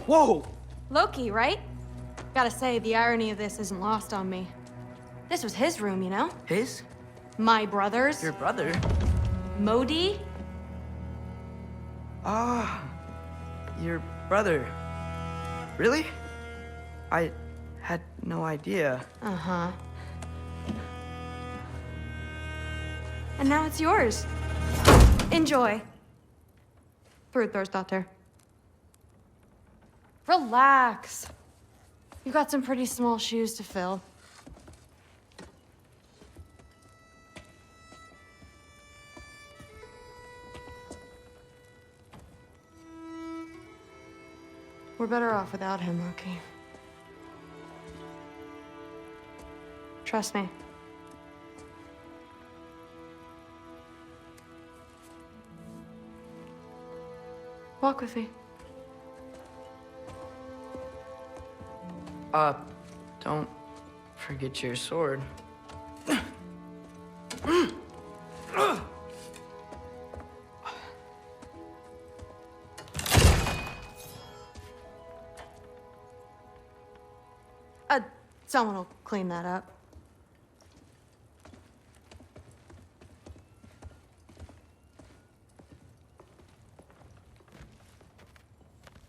Whoa! Loki, right? Gotta say, the irony of this isn't lost on me. This was his room, you know? His? My brother's. Your brother? Modi? Ah, your brother. Really? I had no idea. Uh-huh. And now it's yours. Enjoy. Frukostdotter. Relax. You've got some pretty small shoes to fill. We're better off without him, Loki. Trust me. Walk with me. Don't forget your sword. Someone will clean that up.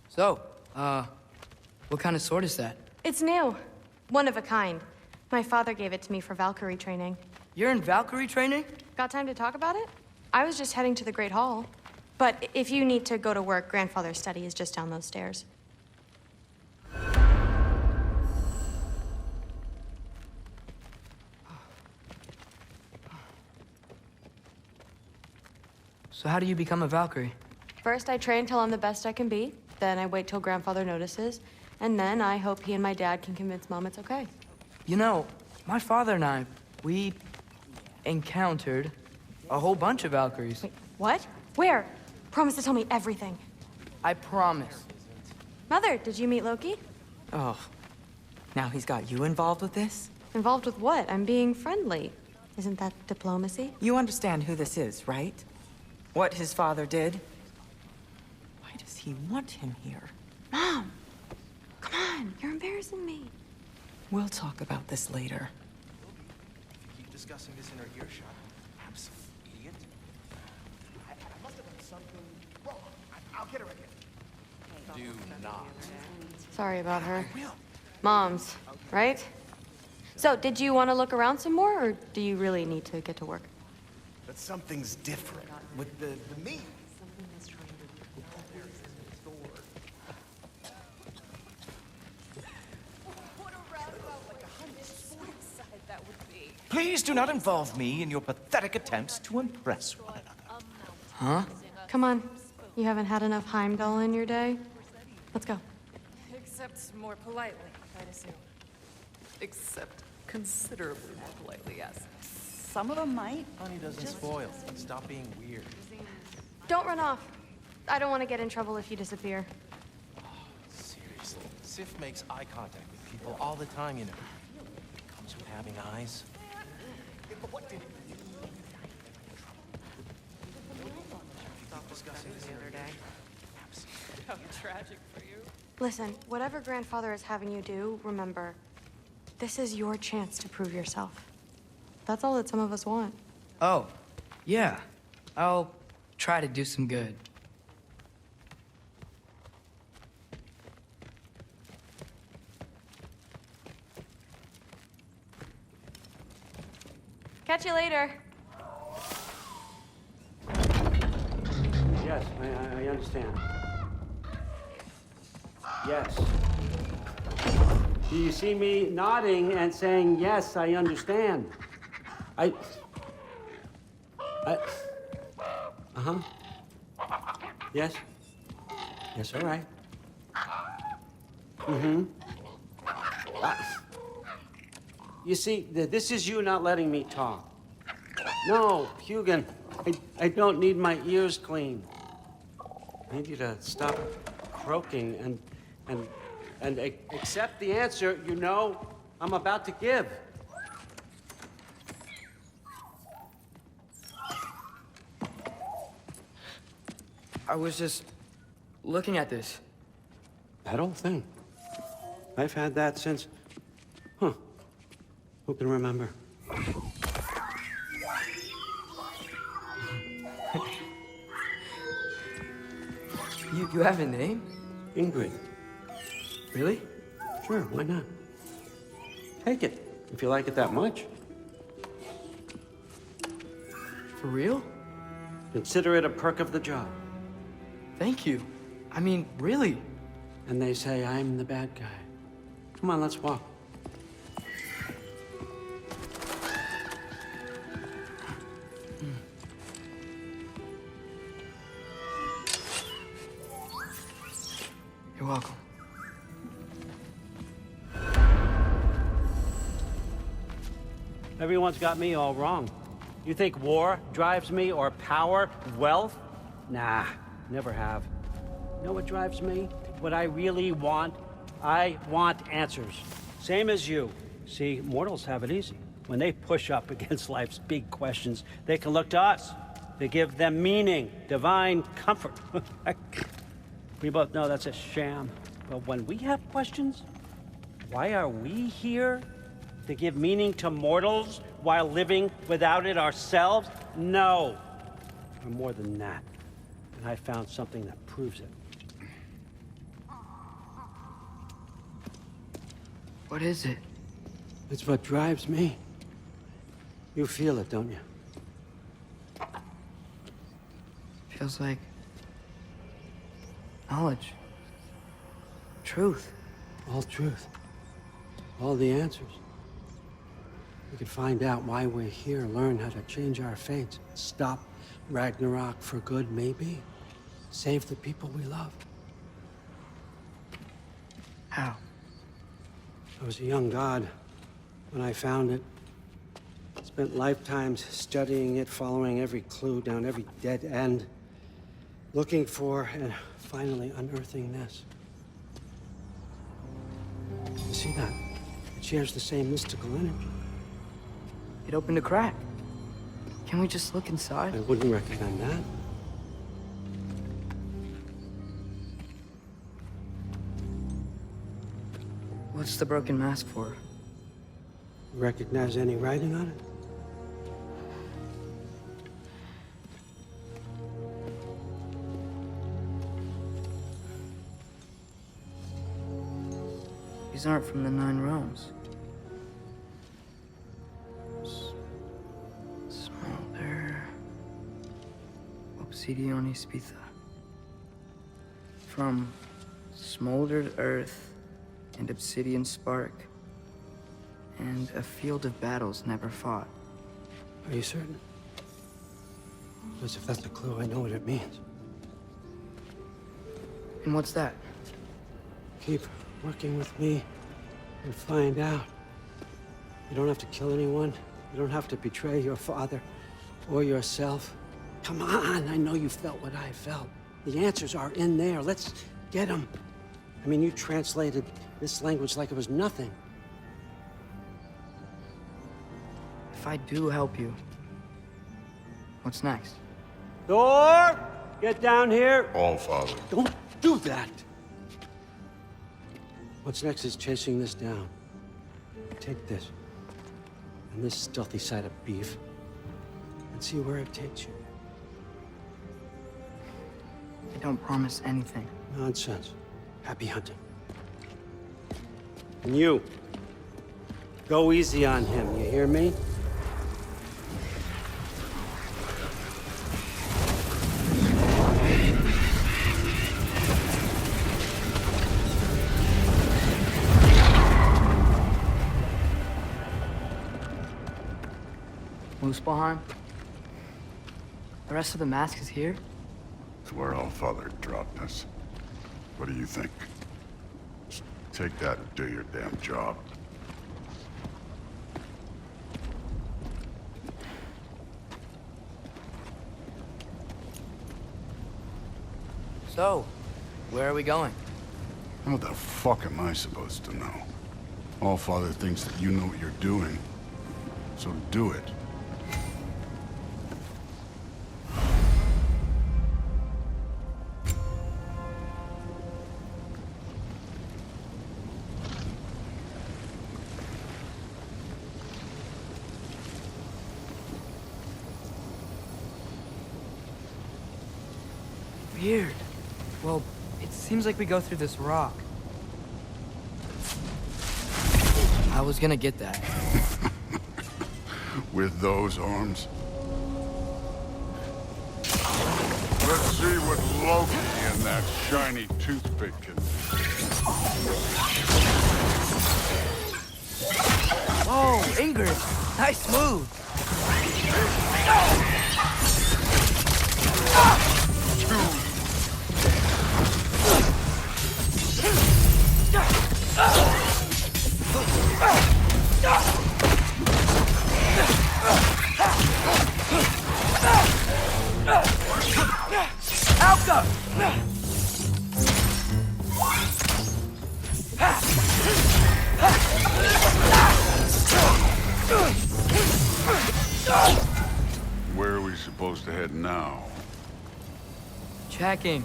So, what kind of sword is that? It's new. One of a kind. My father gave it to me for Valkyrie training. You're in Valkyrie training? Got time to talk about it? I was just heading to the Great Hall. But if you need to go to work, Grandfather's study is just down those stairs. So how do you become a Valkyrie? First, I train till I'm the best I can be. Then I wait till Grandfather notices. And then I hope he and my dad can convince Mom it's okay. You know, my father and I, we encountered a whole bunch of Valkyries. Wait, what? Where? Promise to tell me everything. I promise. Mother, did you meet Loki? Oh, now he's got you involved with this? Involved with what? I'm being friendly. Isn't that diplomacy? You understand who this is, right? What his father did? Why does he want him here? Mom! Come on, you're embarrassing me. We'll talk about this later. Keep discussing this in our earshot. Absolute idiot. I must have done something wrong. I'll get her again. Do not. Sorry about her. I will. Mom's, right? So, did you want to look around some more, or do you really need to get to work? But something's different with the meat. Please do not involve me in your pathetic attempts to impress one another. Huh? Come on. You haven't had enough Heimdall in your day? Let's go. Except more politely, I'd assume. Except considerably more politely, yes. Some of them might. Honey doesn't spoil. Stop being weird. Don't run off. I don't want to get in trouble if you disappear. Seriously. Sif makes eye contact with people all the time, you know. It comes with having eyes. What did Stop discussing this the other day. How tragic for you. Listen, whatever Grandfather is having you do, remember, this is your chance to prove yourself. That's all that some of us want. Oh, yeah. I'll try to do some good. Catch you later. Yes, I understand. Yes. Do you see me nodding and saying, yes, I understand? Uh-huh. Yes? Yes, all right. Mm-hmm. You see, this is you not letting me talk. No, Hugin, I don't need my ears cleaned. I need you to stop croaking and accept the answer you know I'm about to give. I was just looking at this. That old thing. I've had that since... Huh. Who can remember? You have a name? Ingrid. Really? Sure, why not? Take it, if you like it that much. For real? Consider it a perk of the job. Thank you. I mean, really. And they say I'm the bad guy. Come on, let's walk. You're welcome. Everyone's got me all wrong. You think war drives me, or power, wealth? Nah, never have. You know what drives me? What I really want? I want answers. Same as you. See, mortals have it easy. When they push up against life's big questions, they can look to us. They give them meaning, divine comfort. We both know that's a sham. But when we have questions, why are we here? To give meaning to mortals while living without it ourselves? No. We're more than that. And I found something that proves it. What is it? It's what drives me. You feel it, don't you? Feels like knowledge. Truth. All truth. All the answers. We could find out why we're here, learn how to change our fates, stop Ragnarok for good, maybe. Save the people we love. How? I was a young god when I found it. Spent lifetimes studying it, following every clue down every dead end, looking for and finally unearthing this. You see that? It shares the same mystical energy. It opened a crack. Can we just look inside? I wouldn't recommend that. What's the broken mask for? Recognize any writing on it? These aren't from the Nine Realms. Smolder. Obsidione Spitha. From smoldered earth and obsidian spark. And a field of battles never fought. Are you certain? Because if that's a clue, I know what it means. And what's that? Keep working with me and find out. You don't have to kill anyone. You don't have to betray your father or yourself. Come on, I know you felt what I felt. The answers are in there. Let's get them. I mean, you translated this language like it was nothing. If I do help you, what's next? Thor! Get down here! All Father. Don't do that! What's next is chasing this down. Take this, and this stealthy side of beef, and see where it takes you. I don't promise anything. Nonsense. Happy hunting. And you, go easy on him, you hear me? Muspelheim? The rest of the mask is here? It's where All Father dropped us. What do you think? Just take that and do your damn job. So, where are we going? What the fuck am I supposed to know? All Father thinks that you know what you're doing. So do it. Weird. Well, it seems like we go through this rock. I was gonna get that. With those arms? Let's see what Loki and that shiny toothpick can do. Whoa, Ingrid! Nice move! Alka! Where are we supposed to head now? Checking.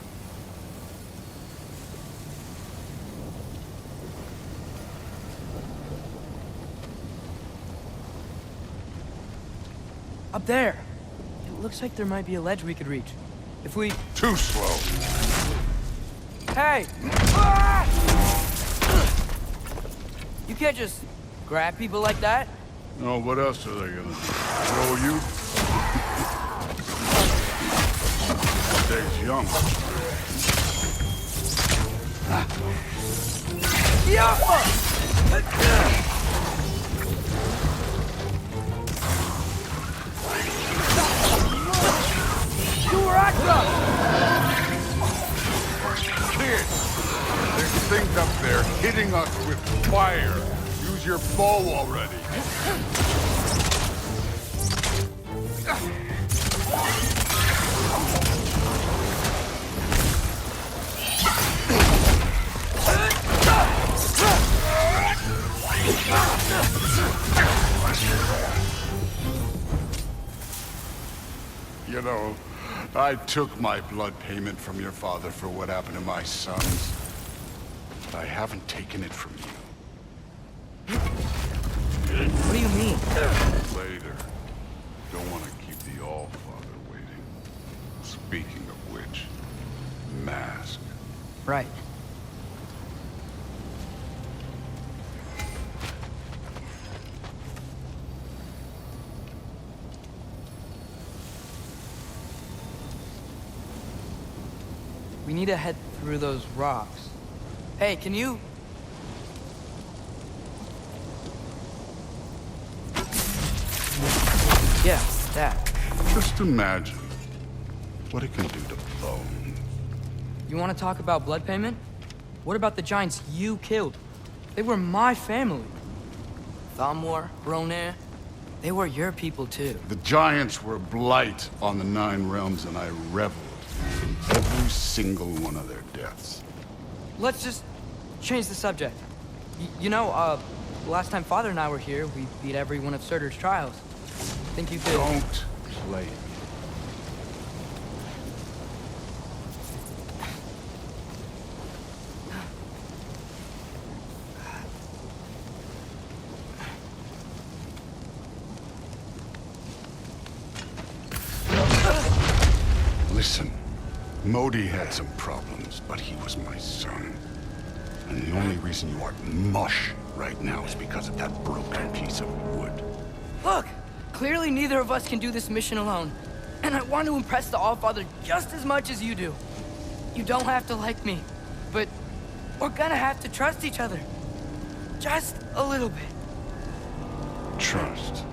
Up there. It looks like there might be a ledge we could reach. If we... Too slow. Hey! Ah! You can't just grab people like that. Oh, what else are they gonna do? Throw you? Dave's young. Kid, there's things up there hitting us with fire. Use your bow already. You know, I took my blood payment from your father for what happened to my sons. But I haven't taken it from you. What do you mean? Later. Don't want to keep the All-Father waiting. Speaking of which, mask. Right. We need to head through those rocks. Hey, can you... Yeah, that. Just imagine what it can do to bone. You want to talk about blood payment? What about the giants you killed? They were my family. Thamor, Ronir, they were your people too. The giants were a blight on the Nine Realms, and I reveled in every single one of their deaths. Let's just change the subject. Last time Father and I were here, we beat every one of Surtur's trials. Think you could... Don't play me. Listen, Modi had some problems, but he was my son. And the only reason you are mush right now is because of that broken piece of wood. Look! Clearly neither of us can do this mission alone. And I want to impress the All-Father just as much as you do. You don't have to like me, but we're gonna have to trust each other. Just a little bit. Trust.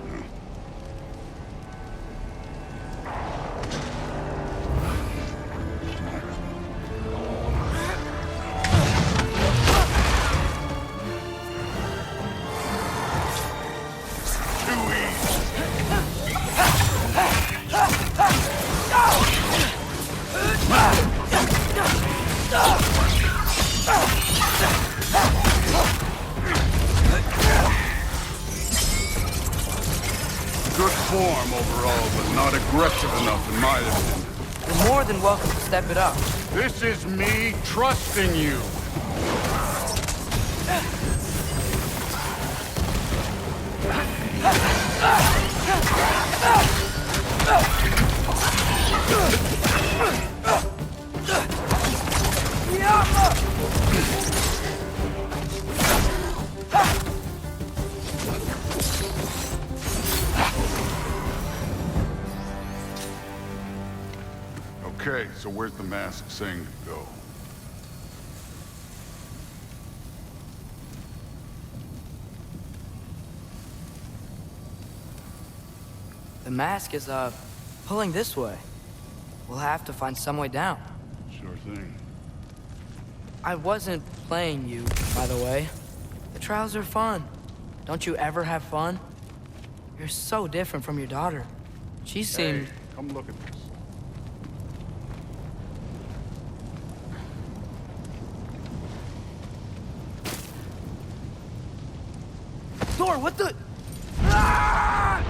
Good form overall, but not aggressive enough in my opinion. You're more than welcome to step it up. This is me trusting you. Okay, so where's the mask saying to go? The mask is, pulling this way. We'll have to find some way down. Sure thing. I wasn't playing you, by the way. The trials are fun. Don't you ever have fun? You're so different from your daughter. She seemed... Hey, come look at this. Thor, what the... Ah!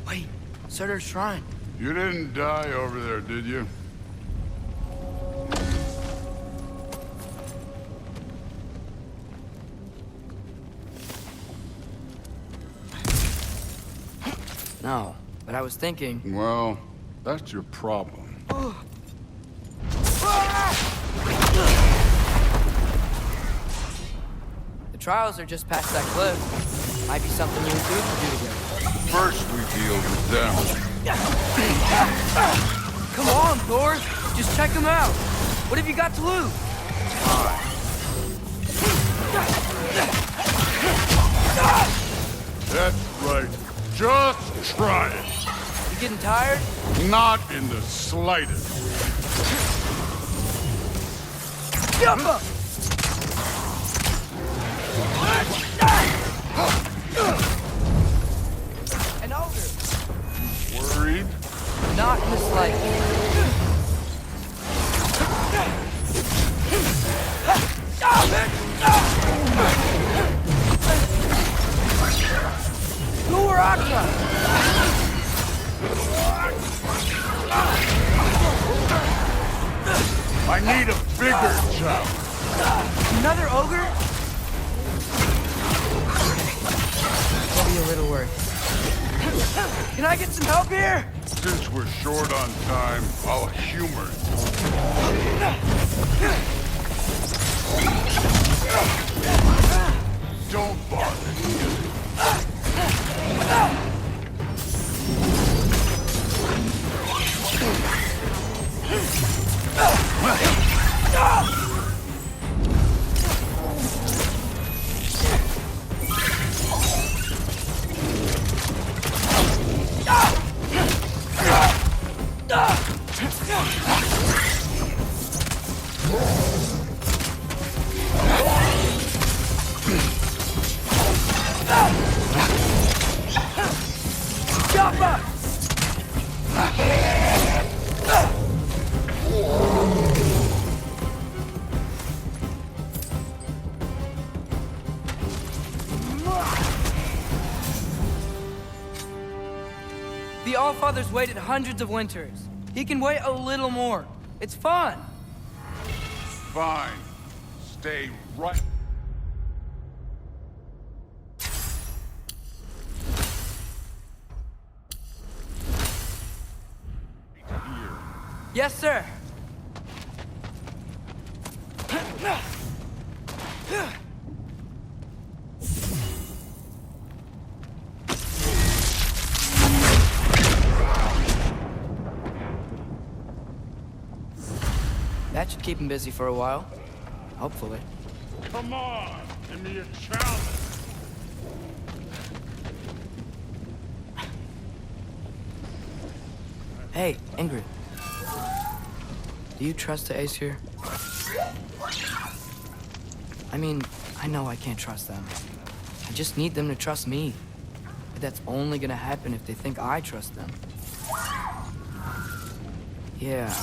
Wait, Surtur's shrine. You didn't die over there, did you? No, but I was thinking... Well, that's your problem. The trials are just past that cliff. Might be something you and Dude could do together. First we deal with them. Come on, Thor! Just check them out! What have you got to lose? That's right. Just try it. You getting tired? Not in the slightest. Jump up! An ogre. Worried? Not in the slightest. War Ragnarök! I need a bigger chop. Another ogre? I'll be a little worried. Can I get some help here? Since we're short on time, I'll humor it. Don't bother. Jump! The Allfather's waited hundreds of winters. He can wait a little more. It's fun. Fine. Stay right. Here. Yes, sir. That should keep him busy for a while. Hopefully. Come on, give me a challenge. Hey, Ingrid. Do you trust the Ace here? I mean, I know I can't trust them. I just need them to trust me. But that's only gonna happen if they think I trust them. Yeah.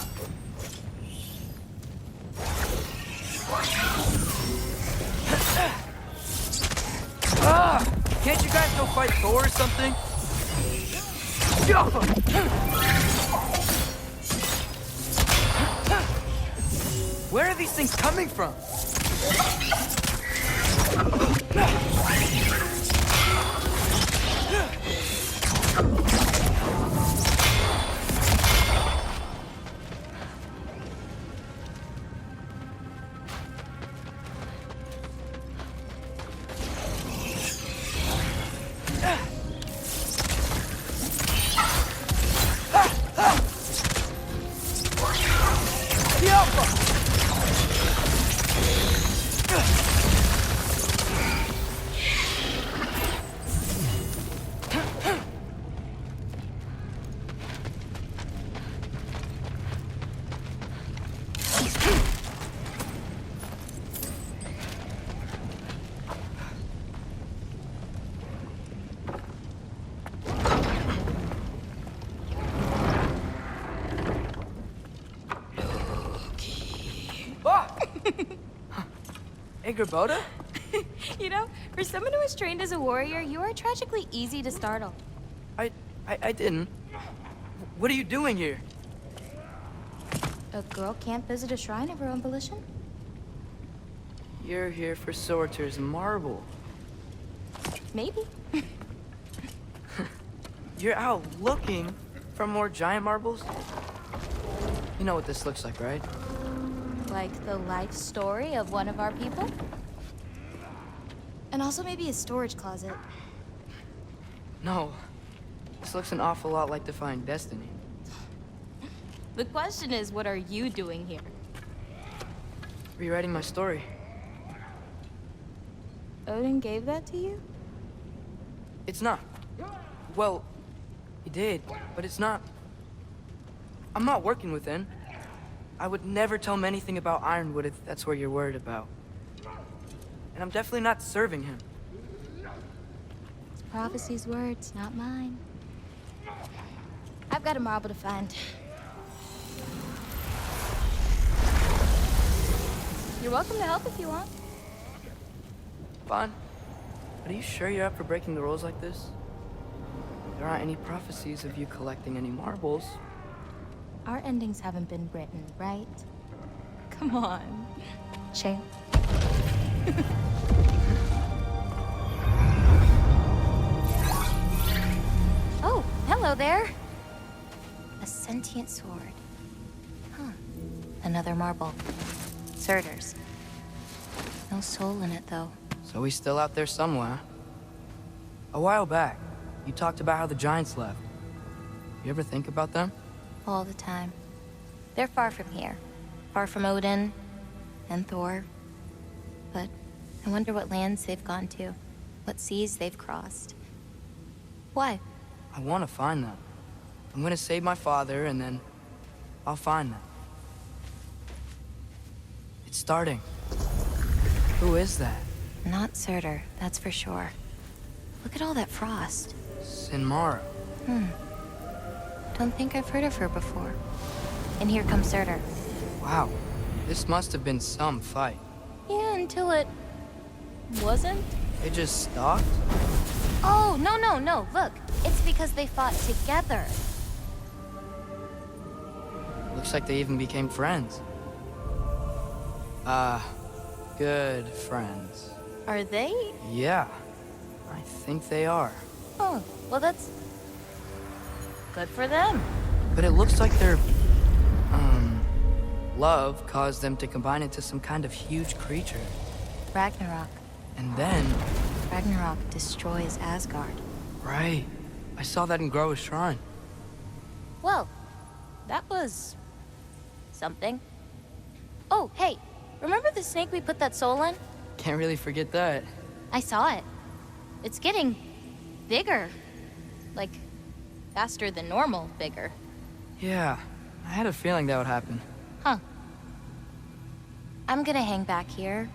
Can't you guys go fight Thor or something? Where are these things coming from? Angerboda? You know, for someone who was trained as a warrior, you are tragically easy to startle. I didn't. What are you doing here? A girl can't visit a shrine of her own volition? You're here for Sorter's marble. Maybe. You're out looking for more giant marbles? You know what this looks like, right? Like the life story of one of our people? And also maybe a storage closet. No. This looks an awful lot like Defying Destiny. The question is, what are you doing here? Rewriting my story. Odin gave that to you? It's not. Well, he did, but it's not. I'm not working with him. I would never tell him anything about Ironwood if that's what you're worried about. And I'm definitely not serving him. It's prophecy's words, not mine. I've got a marble to find. You're welcome to help if you want. Fine. But are you sure you're up for breaking the rules like this? There aren't any prophecies of you collecting any marbles. Our endings haven't been written, right? Come on. Shale. Oh, hello there. A sentient sword. Huh. Another marble. Surtur's. No soul in it, though. So he's still out there somewhere. A while back, you talked about how the giants left. You ever think about them? All the time. They're far from here. Far from Odin and Thor. But I wonder what lands they've gone to. What seas they've crossed. Why? I want to find them. I'm gonna save my father, and then I'll find them. It's starting. Who is that? Not Surtur, that's for sure. Look at all that frost. Sinmara. Don't think I've heard of her before. And here comes Surtur. Wow. This must have been some fight. Yeah, until it... wasn't? It just stopped? Oh, no. Look, it's because they fought together. Looks like they even became friends. Good friends. Are they? Yeah, I think they are. Oh, well that's... good for them. But it looks like their, love caused them to combine into some kind of huge creature. Ragnarok. And then... Ragnarok destroys Asgard. Right. I saw that in Groa's shrine. Well, that was... something. Oh, hey, remember the snake we put that soul in? Can't really forget that. I saw it. It's getting... bigger. Like, faster than normal bigger. Yeah, I had a feeling that would happen. Huh. I'm gonna hang back here.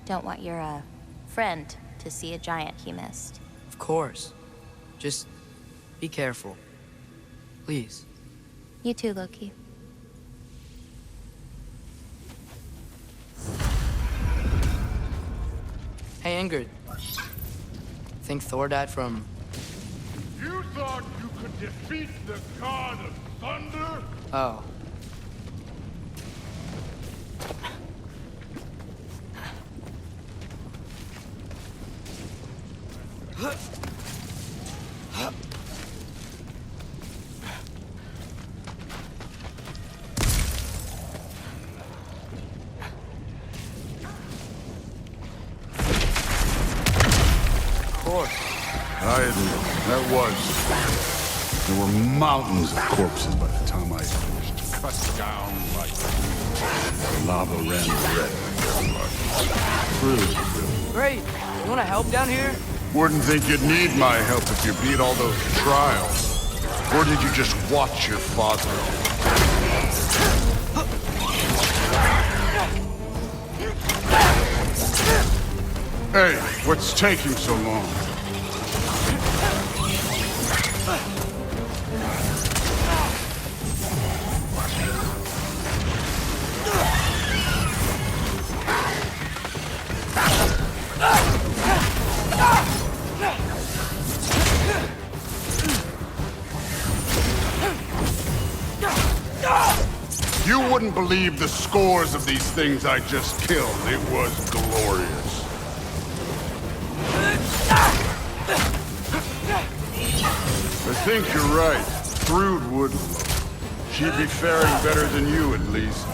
Don't want your, friend to see a giant he missed. Of course. Just be careful. Please. You too, Loki. Hey, Ingrid. Think Thor died from... You thought you could defeat the god of thunder? Oh. I admit, that was. There were mountains of corpses by the time I finished. Cut down like lava ran red. Really. Great. You want to help down here? Wouldn't think you'd need my help if you beat all those trials. Or did you just watch your father? Hey, what's taking so long? wouldn't believe the scores of these things I just killed. It was glorious. I think you're right. Thrud would. She'd be faring better than you, at least.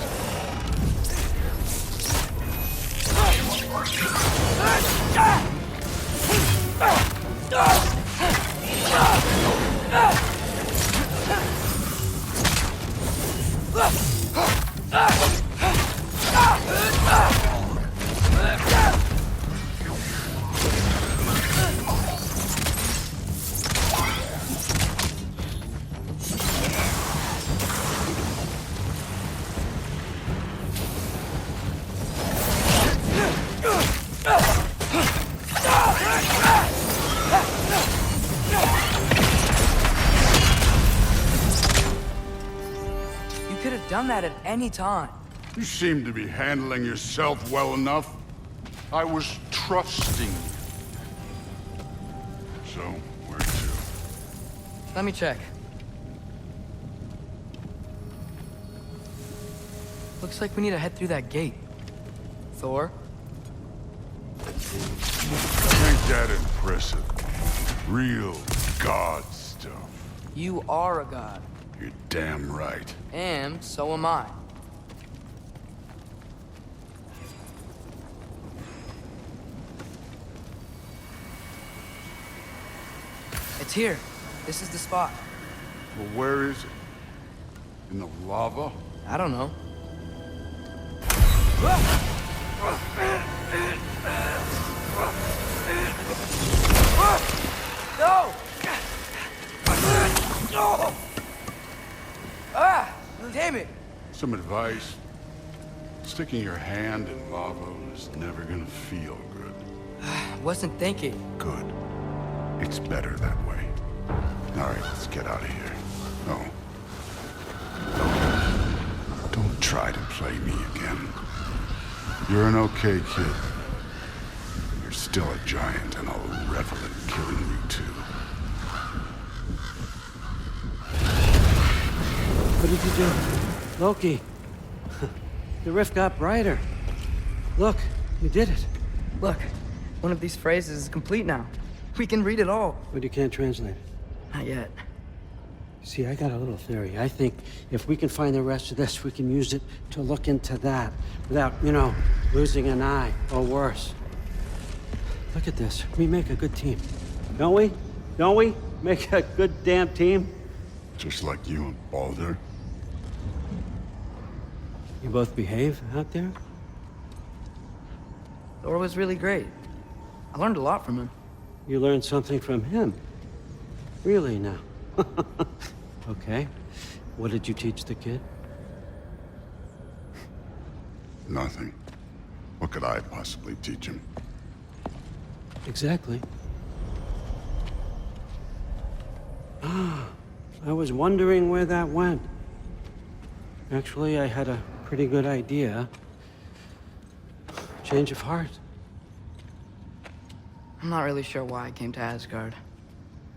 You could have done that at any time. You seem to be handling yourself well enough. I was trusting you. So, where to? Let me check. Looks like we need to head through that gate. Thor? Ain't that impressive? Real god stuff. You are a god. You're damn right. And so am I. It's here. This is the spot. Well, where is it? In the lava? I don't know. No! Ah! Damn it! Some advice. Sticking your hand in lava is never gonna feel good. Wasn't thinking. Good. It's better that way. All right, let's get out of here. Oh. Don't try to play me again. You're an okay kid. You're still a giant, and I'll revel in killing you too. What did you do? Loki. The rift got brighter. Look, you did it. Look, one of these phrases is complete now. We can read it all. But you can't translate it. Not yet. See, I got a little theory. I think if we can find the rest of this, we can use it to look into that without, losing an eye or worse. Look at this. We make a good team. Don't we? Don't we? Make a good damn team? Just like you and Baldur. You both behave out there? Thor was really great. I learned a lot from him. You learned something from him? Really now? Okay. What did you teach the kid? Nothing. What could I possibly teach him? Exactly. Ah, I was wondering where that went. Actually, I had a pretty good idea. Change of heart. I'm not really sure why I came to Asgard.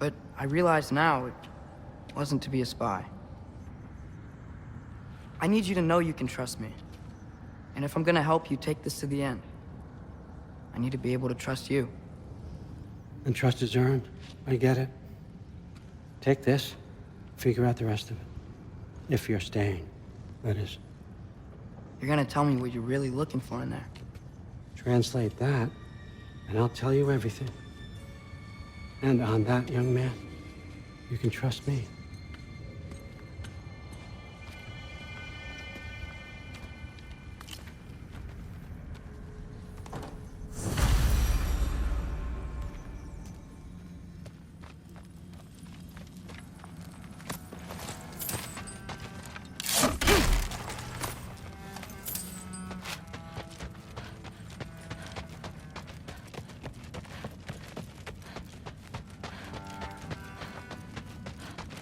But I realize now it wasn't to be a spy. I need you to know you can trust me. And if I'm gonna help you take this to the end, I need to be able to trust you. And trust is earned. I get it. Take this. Figure out the rest of it. If you're staying, that is. You're gonna tell me what you're really looking for in there. Translate that, and I'll tell you everything. And on that, young man, you can trust me.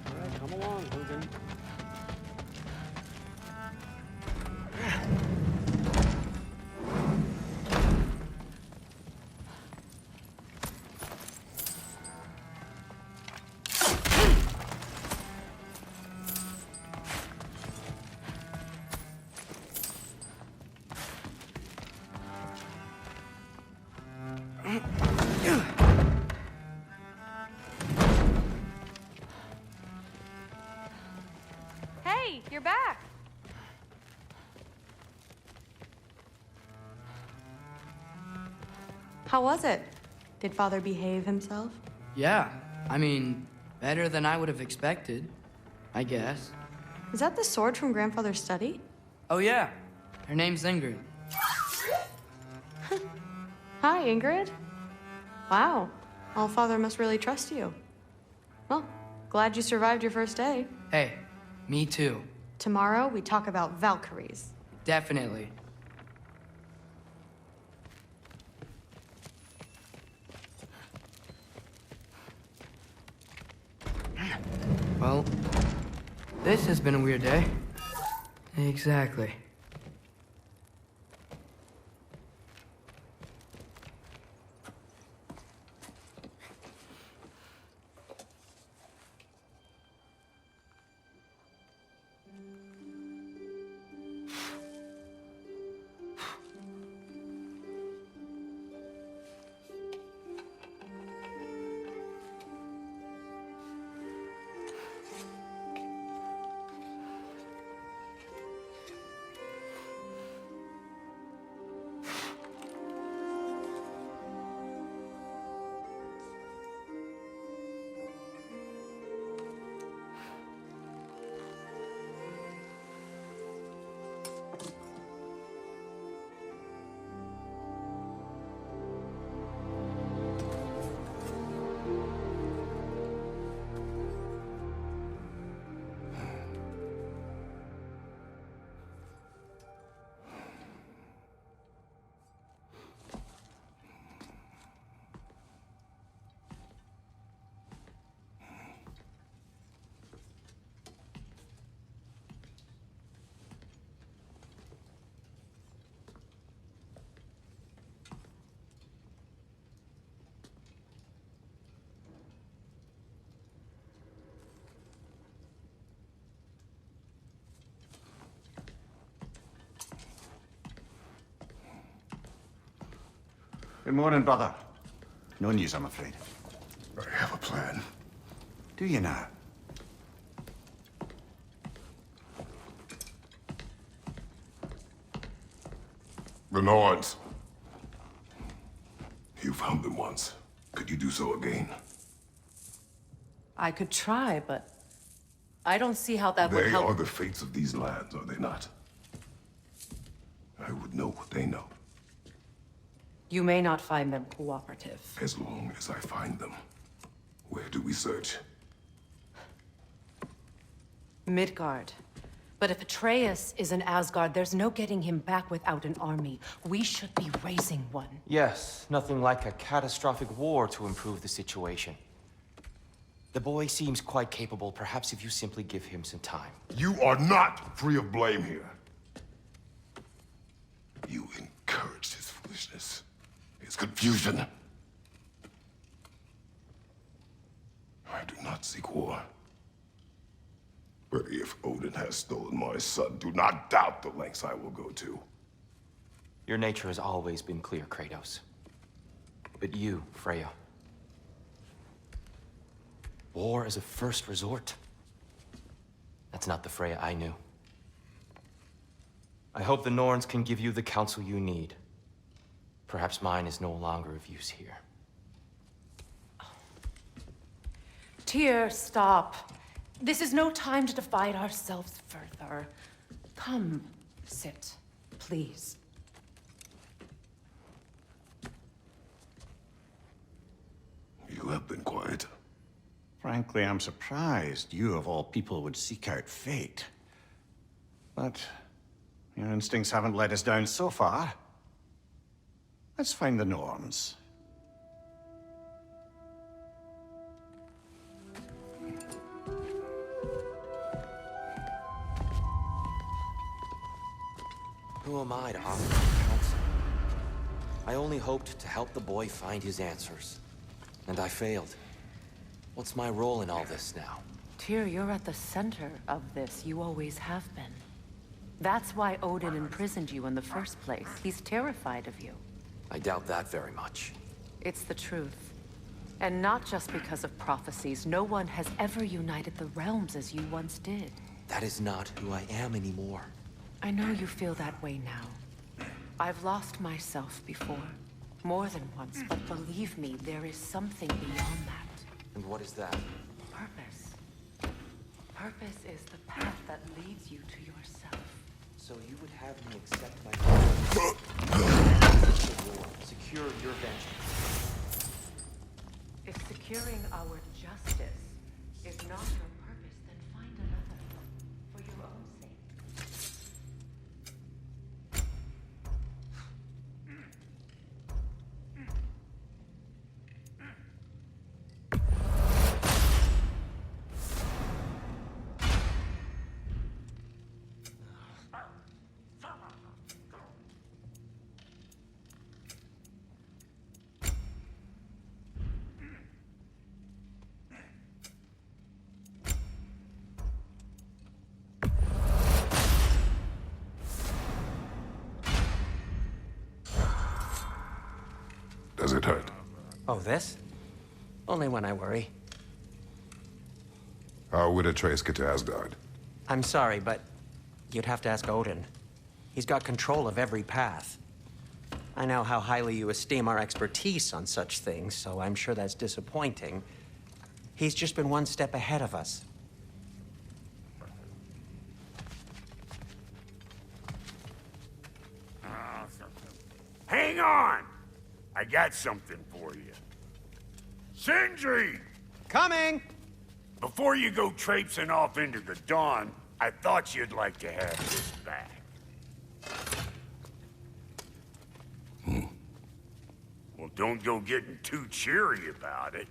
All right, come along, Hogan. Hey, you're back. How was it? Did Father behave himself? Yeah, I mean, better than I would have expected, I guess. Is that the sword from Grandfather's study? Oh yeah, her name's Ingrid. Hi, Ingrid. Wow, All-Father must really trust you. Well, glad you survived your first day. Hey, me too. Tomorrow, we talk about Valkyries. Definitely. Well, this has been a weird day. Exactly. Good morning, brother. No news, I'm afraid. I have a plan. Do you now? The Norns. You found them once. Could you do so again? I could try, but I don't see how that would They help. are the fates of these lands, are they not? I would know what they know, You may not find them cooperative. as long as I find them. Where do we search? Midgard. But if Atreus is in Asgard, there's no getting him back without an army. We should be raising one. Yes, nothing like a catastrophic war to improve the situation. The boy seems quite capable. Perhaps if you simply give him some time. You are not free of blame here. You encouraged his foolishness, his confusion. I do not seek war. But if Odin has stolen my son, do not doubt the lengths I will go to. Your nature has always been clear, Kratos. But you, Freya. War as a first resort. That's not the Freya I knew. I hope the Norns can give you the counsel you need. Perhaps mine is no longer of use here. Tyr, stop. This is no time to divide ourselves further. Come, sit, please. You have been quiet. Frankly, I'm surprised you, of all people, would seek out fate. But your instincts haven't let us down so far. Let's find the Norns. Who am I to offer my counsel? I only hoped to help the boy find his answers. And I failed. What's my role in all this now? Tyr, you're at the center of this. You always have been. That's why Odin imprisoned you in the first place. He's terrified of you. I doubt that very much. It's the truth. And not just because of prophecies. No one has ever united the realms as you once did. That is not who I am anymore. I know you feel that way now. I've lost myself before. More than once, but believe me, there is something beyond that. And what is that? Purpose. Purpose is the path that leads you to yourself. So you would have me accept my secure your vengeance. If securing our justice is not your purpose, then find another, for your own sake. Does it hurt? Oh, this? Only when I worry. How would Atreus get to Asgard? I'm sorry, but you'd have to ask Odin. He's got control of every path. I know how highly you esteem our expertise on such things, so I'm sure that's disappointing. He's just been one step ahead of us. Hang on! I got something for you. Sindri! Coming! Before you go traipsing off into the dawn, I thought you'd like to have this back. Well, don't go getting too cheery about it.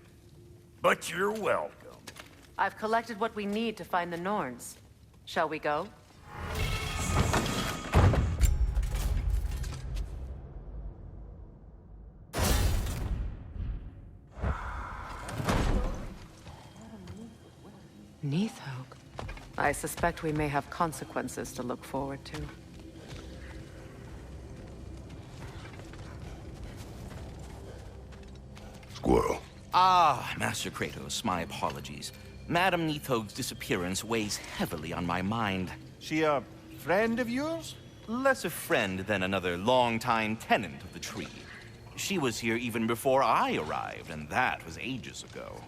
But you're welcome. I've collected what we need to find the Norns. Shall we go? Neathog. I suspect we may have consequences to look forward to. Squirrel. Ah, Master Kratos, my apologies. Madame Neathog's disappearance weighs heavily on my mind. She a friend of yours? Less a friend than another longtime tenant of the tree. She was here even before I arrived, and that was ages ago.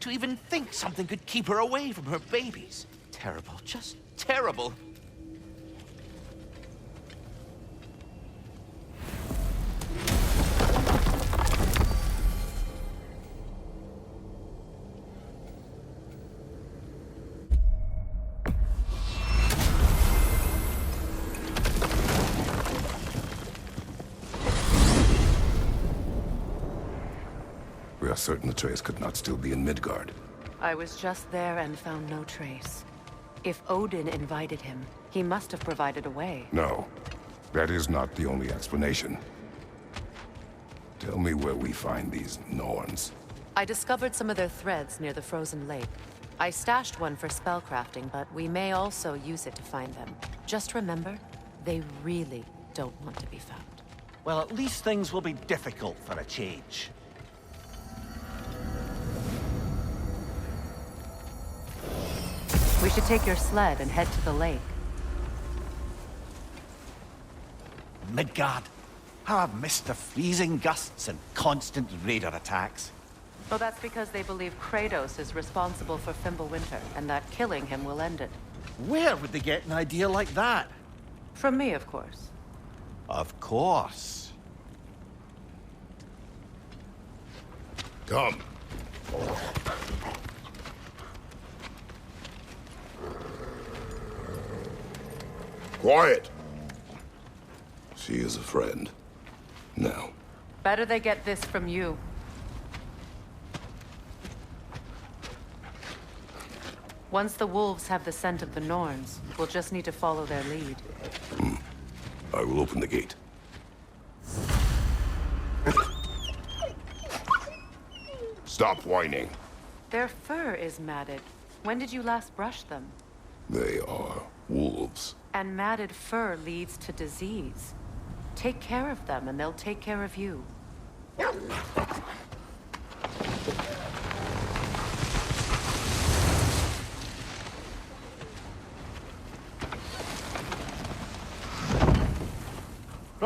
To even think something could keep her away from her babies. Terrible, just terrible. We are certain Atreus could not still be in Midgard. I was just there and found no trace. If Odin invited him, he must have provided a way. No, that is not the only explanation. Tell me where we find these Norns. I discovered some of their threads near the frozen lake. I stashed one for spellcrafting, but we may also use it to find them. Just remember, they really don't want to be found. Well, at least things will be difficult for a change. We should take your sled and head to the lake. Midgard. How I've missed the freezing gusts and constant raider attacks. Well, that's because they believe Kratos is responsible for Fimbulwinter, and that killing him will end it. Where would they get an idea like that? From me, of course. Of course. Come. Quiet! She is a friend. Now. Better they get this from you. Once the wolves have the scent of the Norns, we'll just need to follow their lead. I will open the gate. Stop whining. Their fur is matted. When did you last brush them? They are wolves. And matted fur leads to disease. Take care of them, and they'll take care of you.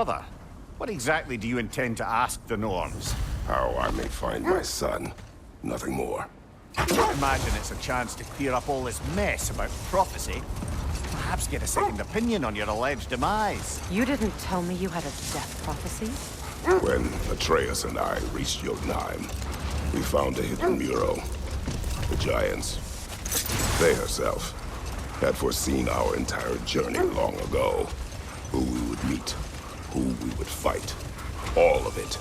Brother, what exactly do you intend to ask the Norns? How I may find my son. Nothing more. I imagine it's a chance to clear up all this mess about prophecy. Perhaps get a second opinion on your alleged demise. You didn't tell me you had a death prophecy? When Atreus and I reached Jotunheim, we found a hidden mural. The Giants, they herself, had foreseen our entire journey long ago. Who we would meet, who we would fight. All of it,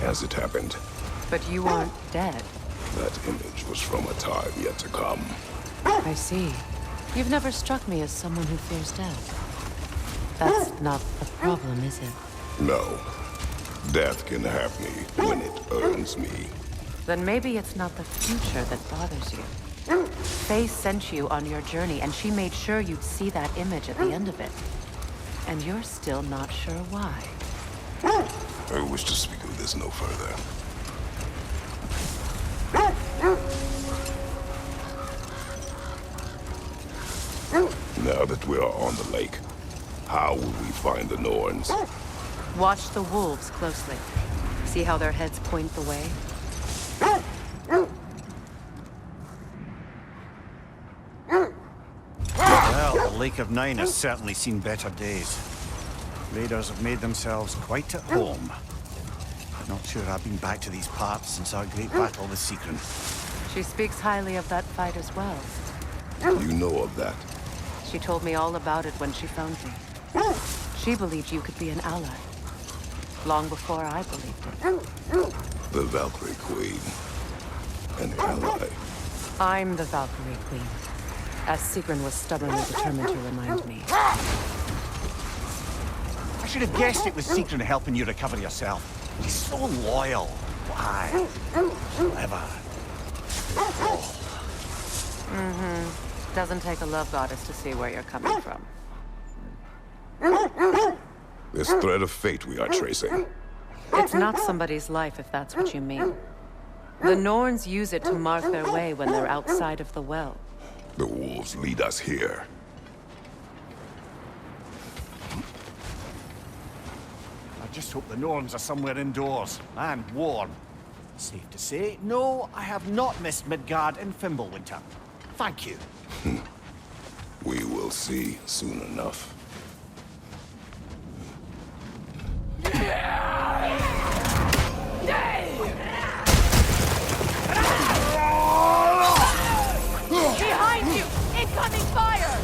as it happened. But you aren't dead. That image was from a time yet to come. I see. You've never struck me as someone who fears death. That's not the problem, is it? No. Death can have me when it earns me. Then maybe it's not the future that bothers you. Faye sent you on your journey, and she made sure you'd see that image at the end of it. And you're still not sure why. I wish to speak of this no further. Now that we are on the lake, how will we find the Norns? Watch the wolves closely. See how their heads point the way? Well, the Lake of Nine has certainly seen better days. Raiders have made themselves quite at home. Not sure I've been back to these parts since our great battle with Secret. She speaks highly of that fight as well. You know of that? She told me all about it when she found me. She believed you could be an ally. Long before I believed it. The Valkyrie Queen. An ally. I'm the Valkyrie Queen. As Sigrun was stubbornly determined to remind me. I should have guessed it was Secret helping you recover yourself. He's so loyal. Why? Clever. Doesn't take a love goddess to see where you're coming from. This thread of fate we are tracing. It's not somebody's life, if that's what you mean. The Norns use it to mark their way when they're outside of the well. The wolves lead us here. I just hope the Norns are somewhere indoors and warm. Safe to say, no, I have not missed Midgard in Fimbulwinter. Thank you. We will see soon enough. Behind you! Incoming fire!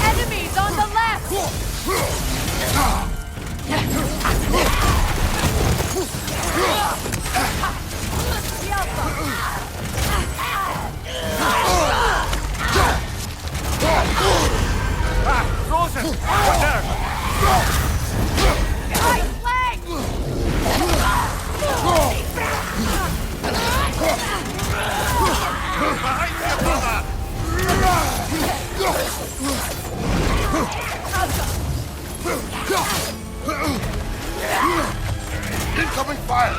Enemies on the left! Frozen! Over there! Right flank! Behind you, brother! Incoming fire!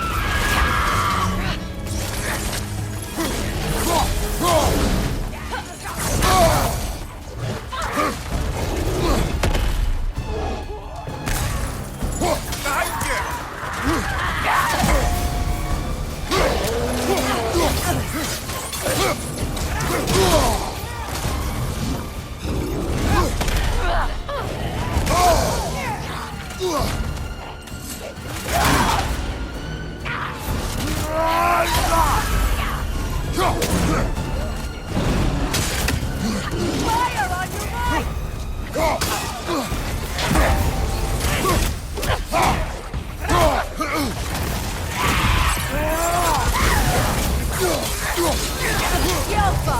Fire on your right! Yelpa!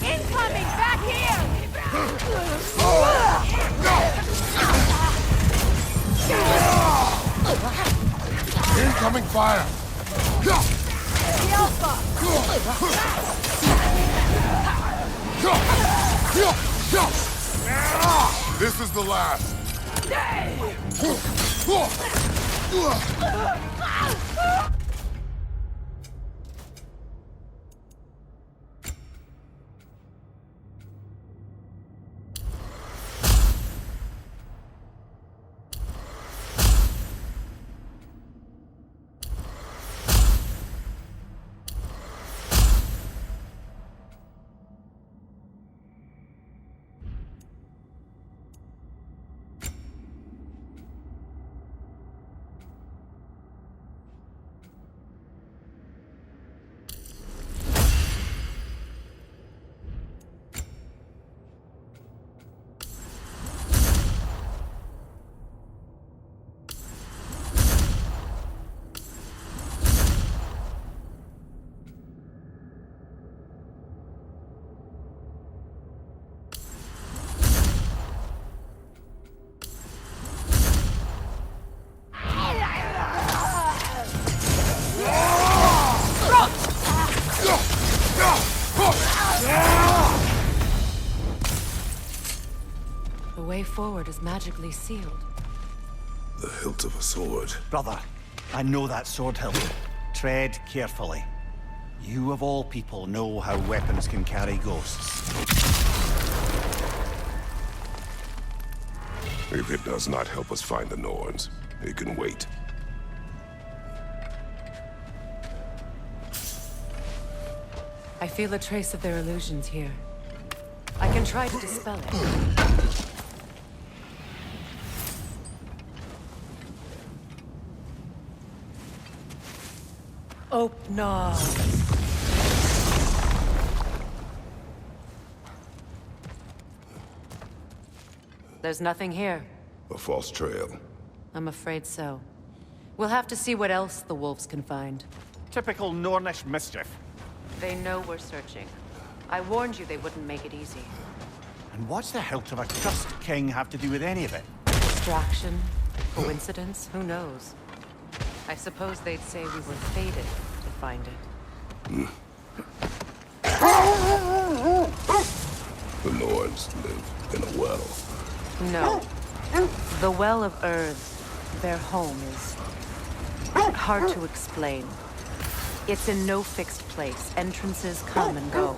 Incoming! Back here! Incoming fire! The Alpha! This is the last! The way forward is magically sealed. The hilt of a sword. Brother, I know that sword hilt. Tread carefully. You of all people know how weapons can carry ghosts. If it does not help us find the Norns, it can wait. I feel a trace of their illusions here. I can try to dispel it. Open. There's nothing here. A false trail. I'm afraid so. We'll have to see what else the wolves can find. Typical Nornish mischief. They know we're searching. I warned you they wouldn't make it easy. And what's the hilt of a cursed king have to do with any of it? Distraction? Coincidence? Who knows? I suppose they'd say we were fated to find it. The Norns live in a well. No. The Well of Earth, their home, is hard to explain. It's in no fixed place. Entrances come and go.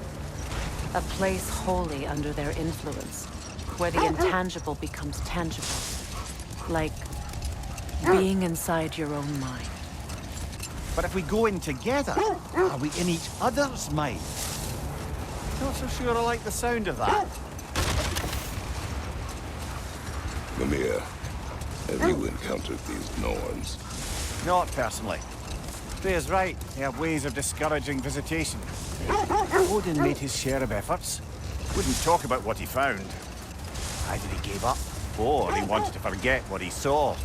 A place wholly under their influence, where the intangible becomes tangible. Like being inside your own mind. But if we go in together, are we in each other's mind? Not so sure I like the sound of that. Mimir, have you encountered these Norns? Not personally. Freya's right. They have ways of discouraging visitation. Odin made his share of efforts. Wouldn't talk about what he found. Either he gave up, or he wanted to forget what he saw.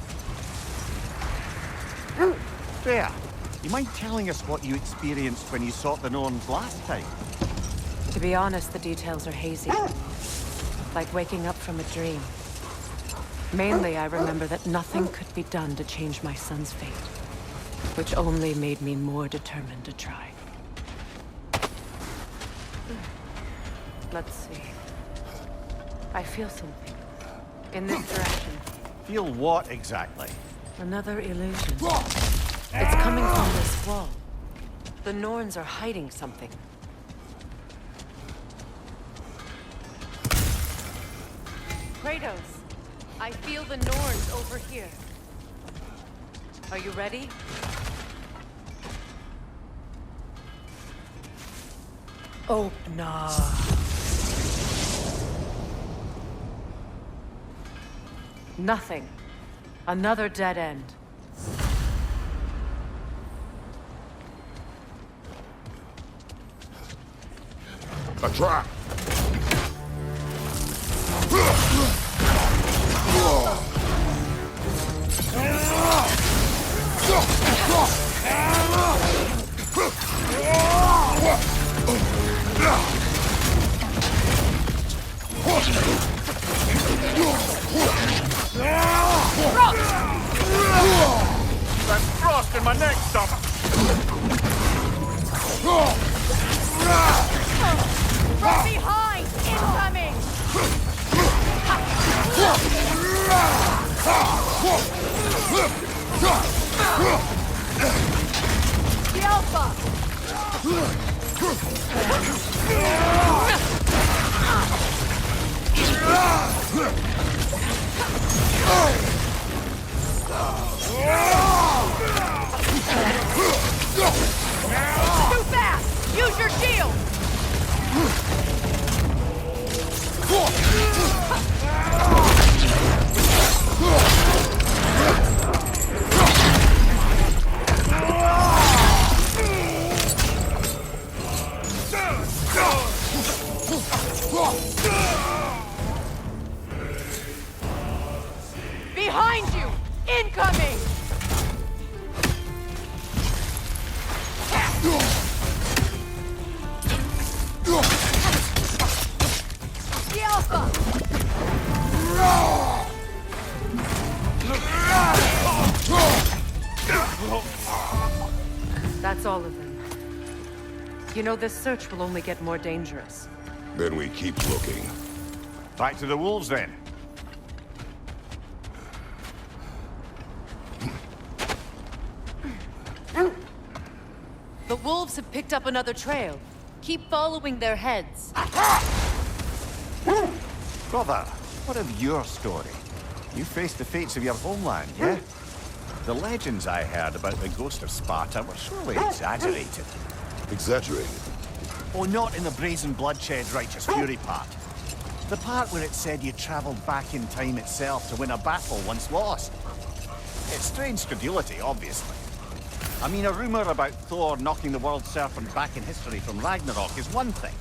Freya, you mind telling us what you experienced when you sought the Norns last time? To be honest, the details are hazy. Like waking up from a dream. Mainly, I remember that nothing could be done to change my son's fate. Which only made me more determined to try. Let's see. I feel something. In this direction. Feel what exactly? Another illusion. It's coming from this wall. The Norns are hiding something. Kratos! I feel the Norns over here. Are you ready? Open up. Nothing. Another dead end. A trap! That's frost in my neck, stop! From behind! Incoming! The Alpha! Too fast! Use your shield! Behind you! Incoming! The Alpha! That's all of them. You know, this search will only get more dangerous. Then we keep looking. Back to the wolves, then. The wolves have picked up another trail. Keep following their heads. Brother, what of your story? You faced the fates of your homeland, yeah? The legends I heard about the ghost of Sparta were surely exaggerated. Exaggerated? Oh, not in the brazen bloodshed righteous fury part. The part where it said you traveled back in time itself to win a battle once lost. It's strange credulity, obviously. I mean, a rumor about Thor knocking the world serpent back in history from Ragnarok is one thing.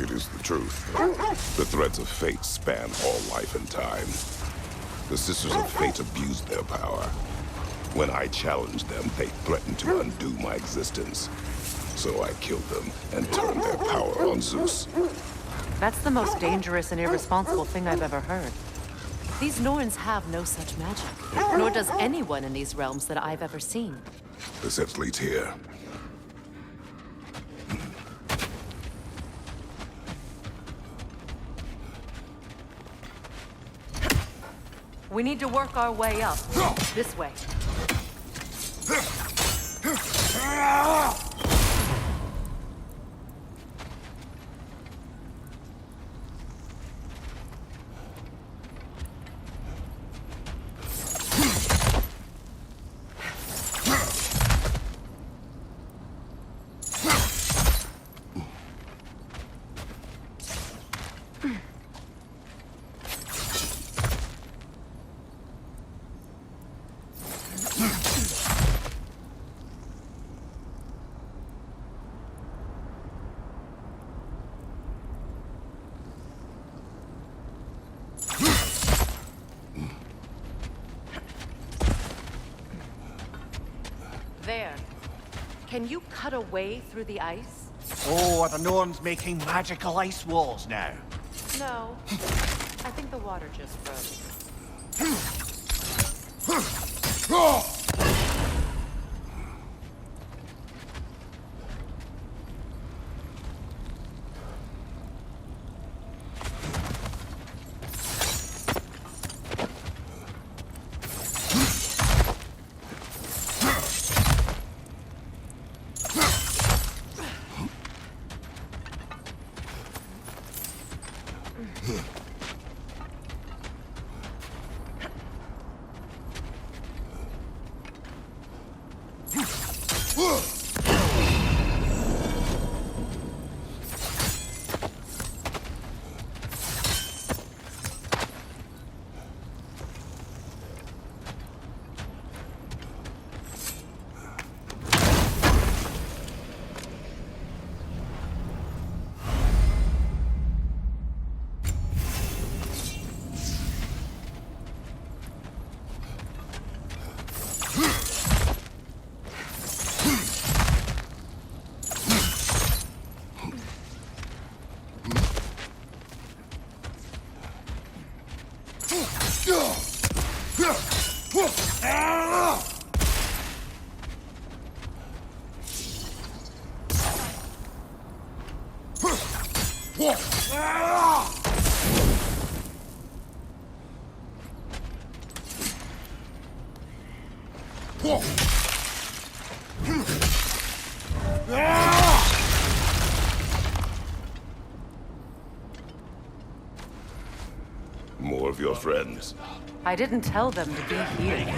It is the truth. The threads of fate span all life and time. The Sisters of Fate abused their power. When I challenged them, they threatened to undo my existence. So I killed them and turned their power on Zeus. That's the most dangerous and irresponsible thing I've ever heard. These Norns have no such magic, nor does anyone in these realms that I've ever seen. The sense leads here. We need to work our way up. This way. There. Can you cut a way through the ice? Oh, are the Norns making magical ice walls now? No. I think the water just froze. More of your friends. I didn't tell them to be here.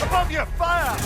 Above you, fire!